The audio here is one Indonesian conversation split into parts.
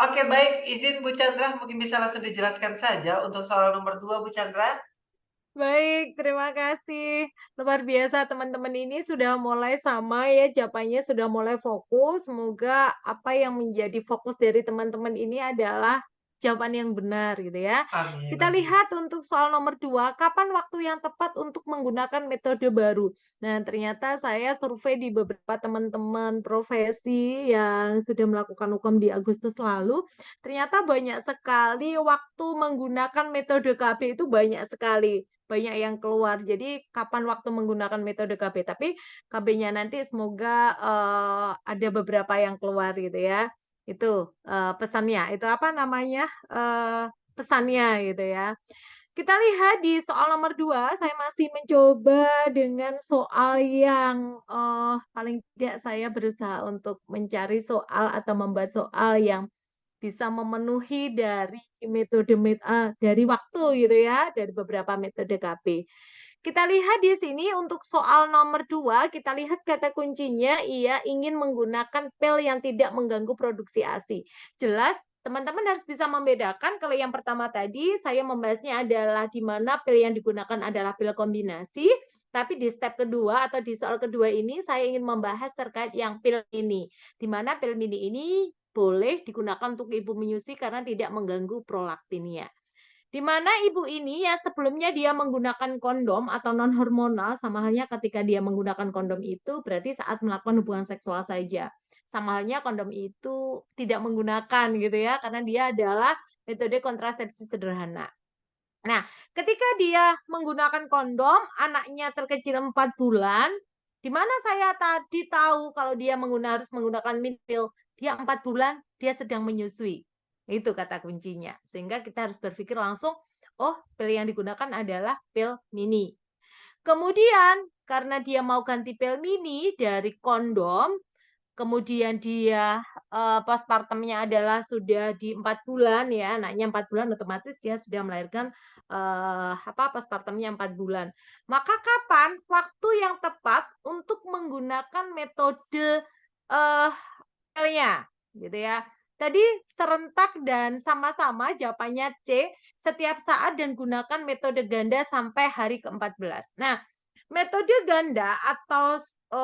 Oke, baik. Izin Bu Chandra, mungkin bisa langsung dijelaskan saja untuk soal nomor 2, Bu Chandra? Baik, terima kasih. Luar biasa teman-teman ini sudah mulai sama ya, jawabannya sudah mulai fokus. Semoga apa yang menjadi fokus dari teman-teman ini adalah jawaban yang benar gitu ya. Amin Kita amin. lihat untuk soal nomor 2, kapan waktu yang tepat untuk menggunakan metode baru? Nah, ternyata saya survei di beberapa teman-teman profesi yang sudah melakukan hukum di Agustus lalu, ternyata banyak sekali waktu menggunakan metode KB itu banyak sekali. Banyak yang keluar. Jadi kapan waktu menggunakan metode KB, tapi KB-nya nanti semoga, ada beberapa yang keluar gitu ya. Itu, pesannya, itu apa namanya, pesannya gitu ya. Kita lihat di soal nomor 2, saya masih mencoba dengan soal yang, paling tidak saya berusaha untuk mencari soal atau membuat soal yang bisa memenuhi dari dari waktu gitu ya, dari beberapa metode KP. Kita lihat di sini untuk soal nomor 2, kita lihat kata kuncinya ia ingin menggunakan pil yang tidak mengganggu produksi ASI. Jelas teman-teman harus bisa membedakan kalau yang pertama tadi saya membahasnya adalah di mana pil yang digunakan adalah pil kombinasi, tapi di step kedua atau di soal kedua ini saya ingin membahas terkait yang pil ini. Di mana pil mini ini boleh digunakan untuk ibu menyusui karena tidak mengganggu prolaktinnya. Di mana ibu ini ya sebelumnya dia menggunakan kondom atau non hormonal, sama halnya ketika dia menggunakan kondom itu berarti saat melakukan hubungan seksual saja. Sama halnya kondom itu tidak menggunakan gitu ya, karena dia adalah metode kontrasepsi sederhana. Nah, ketika dia menggunakan kondom, anaknya terkecil 4 bulan, di mana saya tadi tahu kalau dia harus menggunakan milk, dia 4 bulan, dia sedang menyusui. Itu kata kuncinya. Sehingga kita harus berpikir langsung, oh, pil yang digunakan adalah pil mini. Kemudian, karena dia mau ganti pil mini dari kondom, kemudian dia, postpartumnya adalah sudah di 4 bulan ya, anaknya 4 bulan otomatis dia sudah melahirkan, postpartumnya 4 bulan. Maka kapan waktu yang tepat untuk menggunakan metode, eee, pilnya, gitu ya. Tadi serentak dan sama-sama jawabannya C, setiap saat dan gunakan metode ganda sampai hari ke-14. Nah, metode ganda atau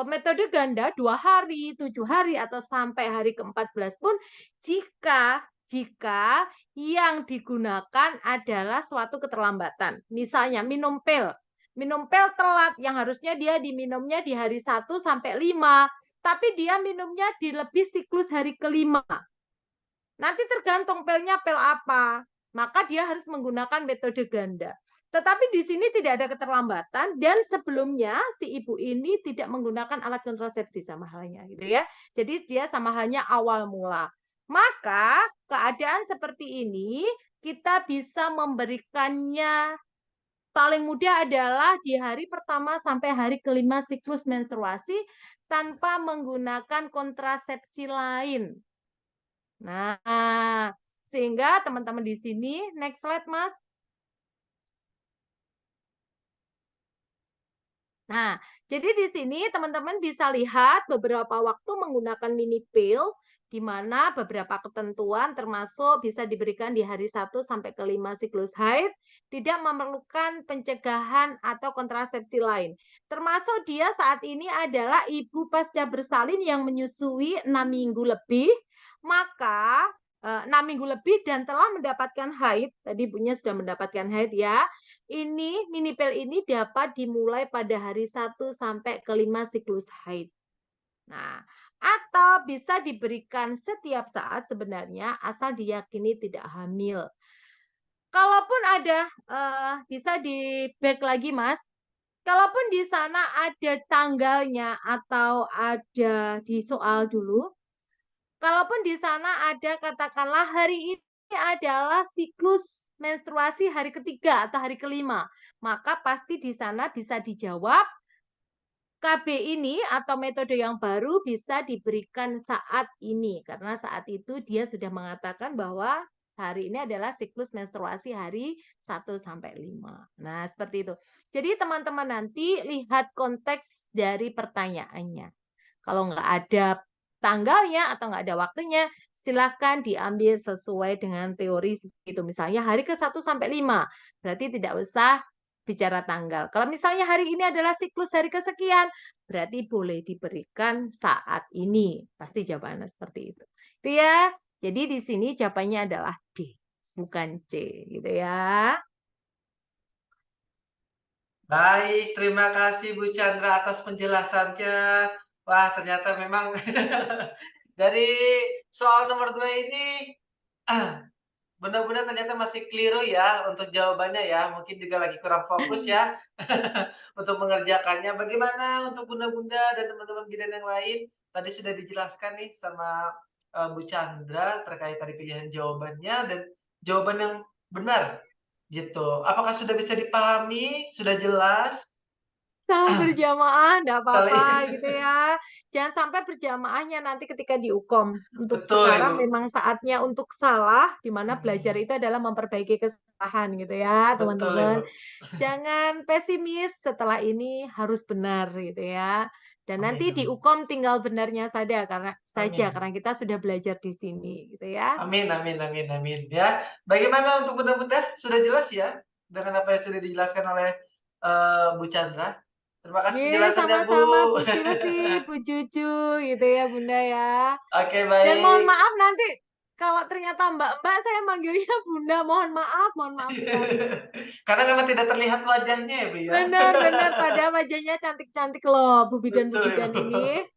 metode ganda 2 hari, 7 hari, atau sampai hari ke-14 pun jika jika yang digunakan adalah suatu keterlambatan. Misalnya minum pil. Minum pil telat yang harusnya dia diminumnya di hari 1 sampai 5, tapi dia minumnya di lebih siklus hari kelima. Nanti tergantung pilnya pil apa, maka dia harus menggunakan metode ganda. Tetapi di sini tidak ada keterlambatan dan sebelumnya si ibu ini tidak menggunakan alat kontrasepsi sama halnya gitu ya. Jadi dia sama halnya awal mula. Maka keadaan seperti ini kita bisa memberikannya paling mudah adalah di hari pertama sampai hari kelima siklus menstruasi tanpa menggunakan kontrasepsi lain. Nah, sehingga teman-teman di sini next slide, Mas. Nah, jadi di sini teman-teman bisa lihat beberapa waktu menggunakan mini pill, di mana beberapa ketentuan termasuk bisa diberikan di hari 1 sampai ke 5 siklus haid, tidak memerlukan pencegahan atau kontrasepsi lain. Termasuk dia saat ini adalah ibu pasca bersalin yang menyusui 6 minggu lebih, maka 6 minggu lebih dan telah mendapatkan haid, tadi ibunya sudah mendapatkan haid ya, ini mini pil ini dapat dimulai pada hari 1 sampai ke 5 siklus haid. Nah, atau bisa diberikan setiap saat sebenarnya asal diyakini tidak hamil. Kalaupun ada, bisa di-back lagi, Mas. Kalaupun di sana ada tanggalnya atau ada di soal dulu, kalaupun di sana ada katakanlah hari ini adalah siklus menstruasi hari ketiga atau hari kelima, maka pasti di sana bisa dijawab KB ini atau metode yang baru bisa diberikan saat ini, karena saat itu dia sudah mengatakan bahwa hari ini adalah siklus menstruasi hari 1 sampai 5. Nah, seperti itu. Jadi teman-teman nanti lihat konteks dari pertanyaannya. Kalau nggak ada tanggalnya atau nggak ada waktunya, silahkan diambil sesuai dengan teori itu. Misalnya hari ke-1 sampai 5, berarti tidak usah bicara tanggal. Kalau misalnya hari ini adalah siklus hari kesekian, berarti boleh diberikan saat ini. Pasti jawabannya seperti itu. Itu ya. Jadi di sini jawabannya adalah D, bukan C, gitu ya. Baik, terima kasih Bu Chandra atas penjelasannya. Wah, ternyata memang dari soal nomor 2 ini benar-benar ternyata masih keliru ya untuk jawabannya ya. Mungkin juga lagi kurang fokus ya untuk mengerjakannya. Bagaimana untuk bunda-bunda dan teman-teman bidan yang lain? Tadi sudah dijelaskan nih sama Bu Chandra terkait tadi pilihan jawabannya dan jawaban yang benar gitu. Apakah sudah bisa dipahami? Sudah jelas? Salah berjamaah nggak Kali apa-apa gitu ya. Jangan sampai berjamaahnya nanti ketika diukom. Untuk betul sekarang Ibu. memang saatnya untuk salah, di mana Mhm, belajar itu adalah memperbaiki kesalahan gitu ya, betul teman-teman. Ibu. Jangan pesimis, setelah ini harus benar gitu ya. Dan Amin nanti amin. diukom tinggal benarnya karena Amin. kita sudah belajar di sini gitu ya. Amin amin amin amin, ya. Bagaimana untuk bunda-bunda, sudah jelas ya, dengan apa yang sudah dijelaskan oleh, Bu Chandra? Terima kasih Ye, penjelasannya, Bu. sama-sama Bu Silvi, Bu Cucu gitu ya Bunda ya. Oke, Dan mohon baik. maaf nanti kalau ternyata Mbak-mbak saya manggilnya Bunda, mohon maaf sekali. Karena memang tidak terlihat wajahnya ya, Bu, ya. Benar benar, padahal wajahnya cantik-cantik loh Bu Betul, bidan-bidan Ibu. ini.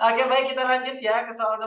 Oke, baik kita lanjut ya ke soal